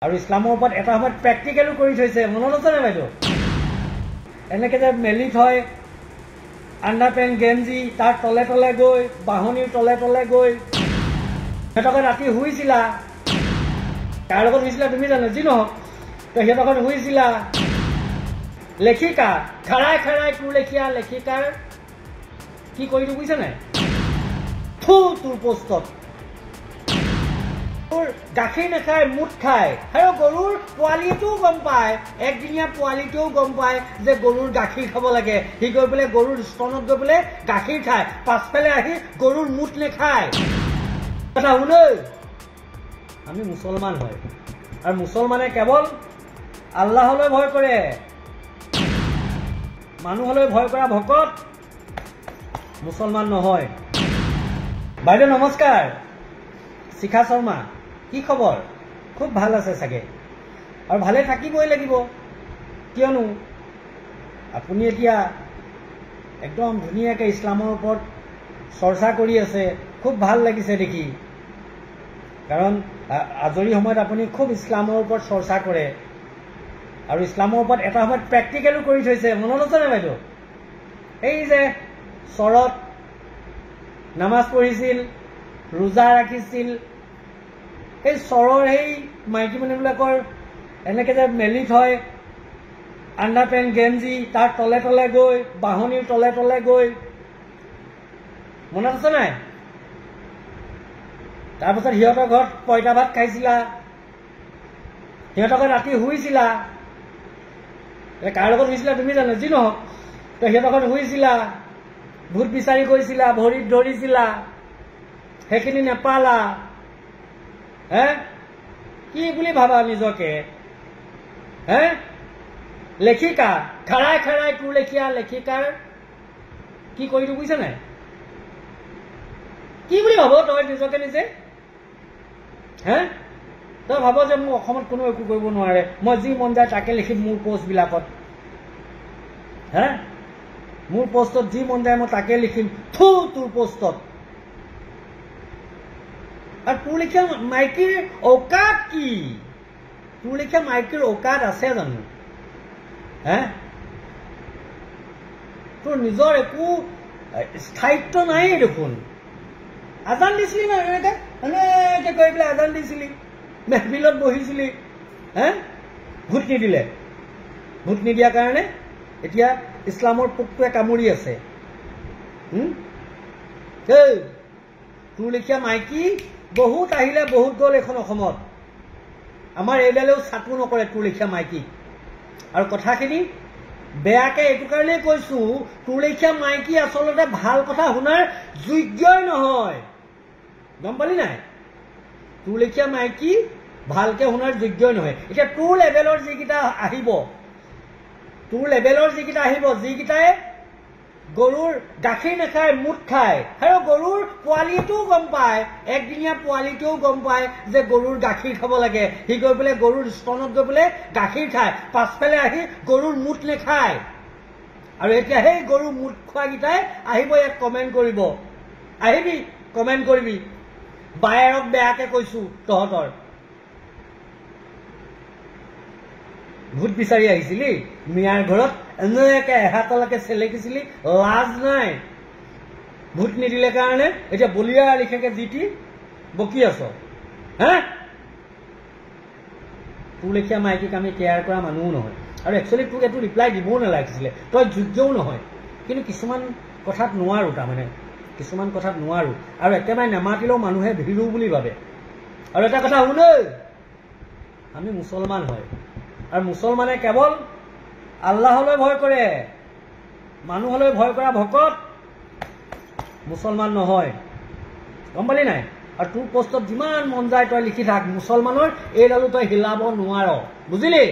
আৰু ইছলামৰ ওপৰত এটা সময়ত প্ৰেক্টিকেলো কৰি থৈছে, মনত আছে নে বাইদেউ? এনেকৈ যে মেলি থয় আণ্ডাৰ পেণ্ট গেঞ্জি, তাৰ তলে তলে গৈ বাঁহনিৰ তলে তলে গৈ সিহঁতকে ৰাতি শুইছিলা। কাৰ লগত শুইছিলা তুমি জানো? যি নহওক তো সিহঁতক শুইছিলা। লেখিকা খাৰাই খাৰাই তোৰ লেখীয়া লেখিকাৰ কি কৰিলো বুজিছা নাই? তোৰ পোষ্টত তোৰ গাখীৰ নাখায় মুঠ খায়। আৰু গৰুৰ পোৱালিটোও গম পায়, একদিনীয়া পোৱালিটোও গম পায় যে গৰুৰ গাখীৰ খাব লাগে। সি গৈ পেলাই গৰুৰ স্তনত গৈ পেলাই গাখীৰ খায়, পাছফালে আহি গৰুৰ মুঠ নেখায়। কথা শুন, আমি মুছলমান হয় আৰু মুছলমানে কেৱল আল্লাহলৈ ভয় কৰে, মানুহলৈ ভয় কৰা ভকত মুছলমান নহয়। বাইদেউ নমস্কাৰ, শিখা শৰ্মা, কি খবৰ? খুব ভাল আছে চাগে, আৰু ভালে থাকিবই লাগিব, কিয়নো আপুনি এতিয়া একদম ধুনীয়াকৈ ইছলামৰ ওপৰত চৰ্চা কৰি আছে। খুব ভাল লাগিছে দেখি, কাৰণ আজৰি সময়ত আপুনি খুব ইছলামৰ ওপৰত চৰ্চা কৰে আৰু ইছলামৰ ওপৰত এটা সময়ত প্ৰেক্টিকেলো কৰি থৈছে, মনত আছে নে বাইদেউ? এই যে চৰত নামাজ পঢ়িছিল, ৰোজা ৰাখিছিল, এই চৰৰ সেই মাইকী মানুহবিলাকৰ এনেকৈ যে মেলি থয় আণ্ডাৰ পেণ্ট গেঞ্জি, তাৰ তলে তলে গৈ বাঁহনিৰ তলে তলে গৈ, মনত আছে নাই? তাৰপাছত সিহঁতৰ ঘৰত পঁইতা ভাত খাইছিলা, সিহঁতকে ৰাতি শুইছিলা। কাৰ লগত শুইছিলা তুমি জানো? যি নহওক তো সিহঁতৰ ঘৰত শুইছিলা, ভূত বিচাৰি গৈছিলা, ভৰিত ধৰিছিলা, সেইখিনি নেপালা। হে কি বুলি ভাবা নিজকে? হে লেখিকা খাৰাই খাৰাই তোৰ লেখীয়া লেখিকাৰ কি কৰিলো বুজিছা নাই? কি বুলি ভাব তই নিজকে নিজে? হে তই ভাব যে মোৰ অসমত কোনো একো কৰিব নোৱাৰে, মই যি মন যায় তাকে লিখিম মোৰ পোষ্টবিলাকত। হে মোৰ পোষ্টত যি মন যায় মই তাকে লিখিম। তোৰ পোষ্টত আৰু তোৰ লেখীয়া মাইকীৰ ঔকাত কি? তোৰ লেখীয়া মাইকীৰ ঔকাত আছে জানো? হে তোৰ নিজৰ একো স্থায়িত্ব নাই দেখোন। আজান দিছিলি না এনেকে এনেকে কৰি পেলাই আজান দিছিলি, মেহফিলত বহিছিলি, হে ভোট নিদিলে। ভোট নিদিয়াৰ কাৰণে এতিয়া ইছলামৰ পোকটোৱে কামুৰি আছে। তোৰ লেখীয়া মাইকী বহুত আহিলে বহুত গ'ল এইখন অসমত। আমাৰ এইডালেও চাকু নকৰে তোৰ লেখীয়া মাইকী। আৰু কথাখিনি বেয়াকে এইটো কাৰণেই কৈছো, তোৰ লেখীয়া মাইকী আচলতে ভাল কথা শুনাৰ যোগ্যই নহয়, গম পালি নাই? তোৰ লেখীয়া মাইকী ভালকে শুনাৰ যোগ্যই নহয়। এতিয়া তোৰ লেভেলৰ যিকেইটা আহিব, তোৰ লেভেলৰ যিকেইটা আহিব, যিকেইটাই গৰুৰ গাখীৰ নাখায় মুঠ খায়, আৰু গৰুৰ পোৱালিটোও গম পায়, একদিনীয়া পোৱালিটোও গম পায় যে গৰুৰ গাখীৰ খাব লাগে। সি গৈ পেলাই গৰুৰ স্তনত গৈ পেলাই গাখীৰ খায়, পাছফালে আহি গৰুৰ মুঠ নেখায়। আৰু এতিয়া সেই গৰুৰ মুঠ খোৱাকেইটাই আহিব ইয়াত কমেণ্ট কৰিব। আহিবি কমেণ্ট কৰিবি, বায়েৰক বেয়াকে কৈছো তহঁতৰ। ভূত বিচাৰি আহিছিলি মিয়াৰ ঘৰত, এনেকে এহাতলৈকে চেলেকিছিলি, লাজ নাই? ভোট নিদিলে কাৰণে এতিয়া বলিয়া লিখাকে জিতি বকি আছ। হে তোৰ লেখীয়া মাইকীক আমি কেয়াৰ কৰা মানুহো নহয়, আৰু একচুৱেলি তোক এইটো ৰিপ্লাই দিবও নালাগিছিলে, তই যোগ্যও নহয়। কিন্তু কিছুমান কথাত নোৱাৰো, তাৰমানে কিছুমান কথাত নোৱাৰো, আৰু একেবাৰে নেমাতিলেও মানুহে ভিৰো বুলি ভাবে। আৰু এটা কথা শুন, আমি মুছলমান হয় আৰু মুছলমানে কেৱল আল্লাহলৈ ভয় কৰে, মানুহলৈ ভয় কৰা ভকত মুছলমান নহয়, গম পালি নাই? আৰু তোৰ পোষ্টত যিমান মন যায় তই লিখি থাক, মুছলমানৰ এইডালো তই হিলাব নোৱাৰ, বুজিলি?